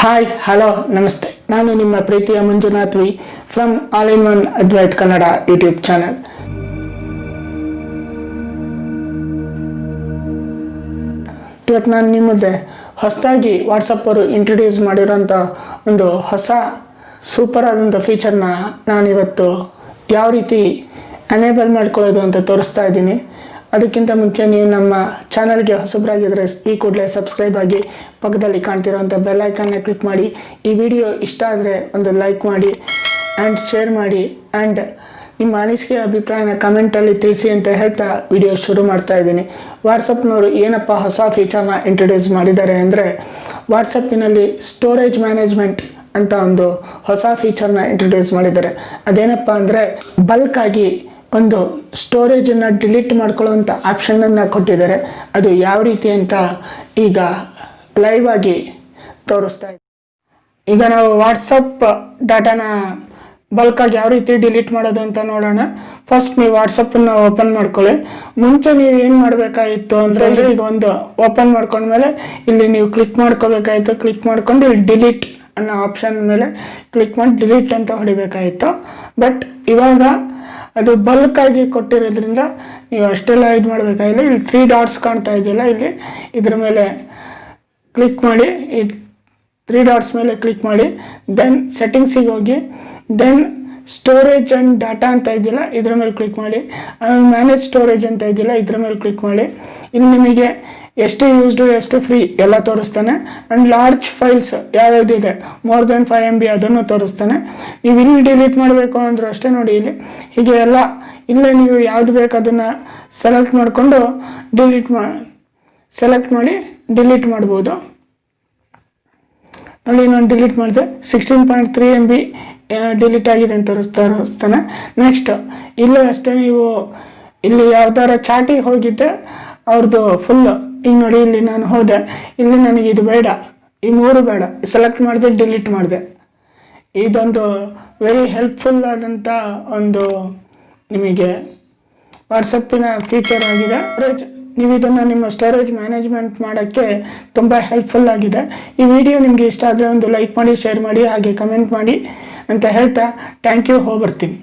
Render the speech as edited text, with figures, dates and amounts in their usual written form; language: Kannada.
ಹಾಯ್ ಹಲೋ ನಮಸ್ತೆ, ನಾನು ನಿಮ್ಮ ಪ್ರೀತಿಯ Manjunath V from allinoneadvaith Kannada YouTube channel. ಇವತ್ತು ನಾನು ನಿಮ್ಮದೇ ಹೊಸದಾಗಿ ವಾಟ್ಸಪ್ ಅವರು ಇಂಟ್ರೊಡ್ಯೂಸ್ ಮಾಡಿರೋಂಥ ಒಂದು ಹೊಸ ಸೂಪರ್ ಆದಂಥ ಫೀಚರ್ನ ನಾನಿವತ್ತು ಯಾವ ರೀತಿ ಎನೇಬಲ್ ಮಾಡ್ಕೊಳ್ಳೋದು ಅಂತ ತೋರಿಸ್ತಾ ಇದ್ದೀನಿ. ಅದಕ್ಕಿಂತ ಮುಂಚೆ ನೀವು ನಮ್ಮ ಚಾನಲ್ಗೆ ಹೊಸಬರಾಗಿದ್ದರೆ ಈ ಕೂಡಲೇ ಸಬ್ಸ್ಕ್ರೈಬ್ ಆಗಿ ಪಕ್ಕದಲ್ಲಿ ಕಾಣ್ತಿರೋಂಥ ಬೆಲ್ ಐಕನ್ನ ಕ್ಲಿಕ್ ಮಾಡಿ. ಈ ವಿಡಿಯೋ ಇಷ್ಟ ಆದರೆ ಒಂದು ಲೈಕ್ ಮಾಡಿ ಆ್ಯಂಡ್ ಶೇರ್ ಮಾಡಿ ಆ್ಯಂಡ್ ನಿಮ್ಮ ಅನಿಸಿಕೆ ಅಭಿಪ್ರಾಯನ ಕಮೆಂಟಲ್ಲಿ ತಿಳಿಸಿ ಅಂತ ಹೇಳ್ತಾ ವಿಡಿಯೋ ಶುರು ಮಾಡ್ತಾ ಇದ್ದೀನಿ. ವಾಟ್ಸಪ್ನವರು ಏನಪ್ಪ ಹೊಸ ಫೀಚರ್ನ ಇಂಟ್ರೊಡ್ಯೂಸ್ ಮಾಡಿದ್ದಾರೆ ಅಂದರೆ, ವಾಟ್ಸಪ್ಪಿನಲ್ಲಿ ಸ್ಟೋರೇಜ್ ಮ್ಯಾನೇಜ್ಮೆಂಟ್ ಅಂತ ಒಂದು ಹೊಸ ಫೀಚರ್ನ ಇಂಟ್ರೊಡ್ಯೂಸ್ ಮಾಡಿದ್ದಾರೆ. ಅದೇನಪ್ಪ ಅಂದರೆ, ಬಲ್ಕಾಗಿ ಒಂದು ಸ್ಟೋರೇಜನ್ನು ಡಿಲೀಟ್ ಮಾಡ್ಕೊಳ್ಳೋವಂಥ ಆಪ್ಷನನ್ನು ಕೊಟ್ಟಿದ್ದಾರೆ. ಅದು ಯಾವ ರೀತಿ ಅಂತ ಈಗ ಲೈವ್ ಆಗಿ ತೋರಿಸ್ತಾ ಇದೆ. ಈಗ ನಾವು ವಾಟ್ಸಪ್ ಡಾಟಾನ ಬಲ್ಕಾಗಿ ಯಾವ ರೀತಿ ಡಿಲೀಟ್ ಮಾಡೋದು ಅಂತ ನೋಡೋಣ. ಫಸ್ಟ್ ನೀವು ವಾಟ್ಸಪ್ಪನ್ನು ಓಪನ್ ಮಾಡ್ಕೊಳ್ಳಿ. ಮುಂಚೆ ನೀವು ಏನು ಮಾಡಬೇಕಾಗಿತ್ತು ಅಂತಂದರೆ, ಈಗ ಒಂದು ಓಪನ್ ಮಾಡ್ಕೊಂಡ್ಮೇಲೆ ಇಲ್ಲಿ ನೀವು ಕ್ಲಿಕ್ ಮಾಡ್ಕೋಬೇಕಾಯಿತು. ಕ್ಲಿಕ್ ಮಾಡ್ಕೊಂಡು ಇಲ್ಲಿ ಡಿಲೀಟ್ ಅನ್ನೋ ಆಪ್ಷನ್ ಮೇಲೆ ಕ್ಲಿಕ್ ಮಾಡಿ ಡಿಲೀಟ್ ಅಂತ ಹೊಡಿಬೇಕಾಯಿತು. ಬಟ್ ಇವಾಗ ಅದು ಬಲ್ಕಾಗಿ ಕೊಟ್ಟಿರೋದ್ರಿಂದ ನೀವು ಅಷ್ಟೆಲ್ಲ ಇದು ಮಾಡಬೇಕಾಗಿಲ್ಲ. ಇಲ್ಲಿ 3 ಡಾಟ್ಸ್ ಕಾಣ್ತಾ ಇದೆಯಲ್ಲ, ಇಲ್ಲಿ ಇದ್ರ ಮೇಲೆ ಕ್ಲಿಕ್ ಮಾಡಿ. ಈ 3 ಡಾಟ್ಸ್ ಮೇಲೆ ಕ್ಲಿಕ್ ಮಾಡಿ, ದೆನ್ ಸೆಟ್ಟಿಂಗ್ಸಿಗೆ ಹೋಗಿ, ದೆನ್ ಸ್ಟೋರೇಜ್ ಆ್ಯಂಡ್ ಡಾಟಾ ಅಂತ ಇದೆಯಲ್ಲ ಇದ್ರ ಮೇಲೆ ಕ್ಲಿಕ್ ಮಾಡಿ. ಆಮೇಲೆ ಮ್ಯಾನೇಜ್ ಸ್ಟೋರೇಜ್ ಅಂತ ಇದೆಯಲ್ಲ ಇದ್ರ ಮೇಲೆ ಕ್ಲಿಕ್ ಮಾಡಿ. ಇಲ್ಲಿ ನಿಮಗೆ ಎಷ್ಟು ಯೂಸ್ಡು ಎಷ್ಟು ಫ್ರೀ ಎಲ್ಲ ತೋರಿಸ್ತಾನೆ. And large files ಯಾವ್ಯಾವುದಿದೆ more than 5 MB ಅದನ್ನು ತೋರಿಸ್ತಾನೆ. ನೀವು ಇಲ್ಲಿ ಡಿಲೀಟ್ ಮಾಡಬೇಕು ಅಂದರೂ ಅಷ್ಟೇ ನೋಡಿ, ಇಲ್ಲಿ ಹೀಗೆ ಎಲ್ಲ ಇಲ್ಲೇ ನೀವು ಯಾವುದು ಬೇಕು ಅದನ್ನು ಸೆಲೆಕ್ಟ್ ಮಾಡಿಕೊಂಡು ಸೆಲೆಕ್ಟ್ ಮಾಡಿ ಡಿಲೀಟ್ ಮಾಡ್ಬೋದು. ನೋಡಿ, ನಾನು ಡಿಲೀಟ್ ಮಾಡಿದೆ. 16.3 MB ಡಿಲೀಟ್ ಆಗಿದೆ ಅಂತ ತೋರಿಸ್ತಾನೆ. ನೆಕ್ಸ್ಟ್ ಇಲ್ಲೂ ಅಷ್ಟೇ, ನೀವು ಇಲ್ಲಿ ಯಾವ್ದಾರ ಚಾಟಿಗೆ ಹೋಗಿದ್ದೆ ಅವ್ರದ್ದು ಫುಲ್ಲು ಈಗ ನೋಡಿ, ಇಲ್ಲಿ ನಾನು ಹೋದೆ, ಇಲ್ಲಿ ನನಗೆ ಇದು ಬೇಡ, ಈ 3 ಬೇಡ, ಸೆಲೆಕ್ಟ್ ಮಾಡಿದೆ, ಡಿಲೀಟ್ ಮಾಡಿದೆ. ಇದೊಂದು ವೆರಿ ಹೆಲ್ಪ್ಫುಲ್ ಆದಂಥ ಒಂದು ನಿಮಗೆ ವಾಟ್ಸಪ್ಪಿನ ಫೀಚರ್ ಆಗಿದೆ. ನೀವು ಇದನ್ನು ನಿಮ್ಮ ಸ್ಟೋರೇಜ್ ಮ್ಯಾನೇಜ್ಮೆಂಟ್ ಮಾಡೋಕ್ಕೆ ತುಂಬ ಹೆಲ್ಪ್ಫುಲ್ ಆಗಿದೆ. ಈ ವಿಡಿಯೋ ನಿಮಗೆ ಇಷ್ಟ ಆದರೆ ಒಂದು ಲೈಕ್ ಮಾಡಿ, ಶೇರ್ ಮಾಡಿ, ಹಾಗೆ ಕಮೆಂಟ್ ಮಾಡಿ ಅಂತ ಹೇಳ್ತಾ ಥ್ಯಾಂಕ್ ಯು. ಹೋಗ್ಬರ್ತೀನಿ.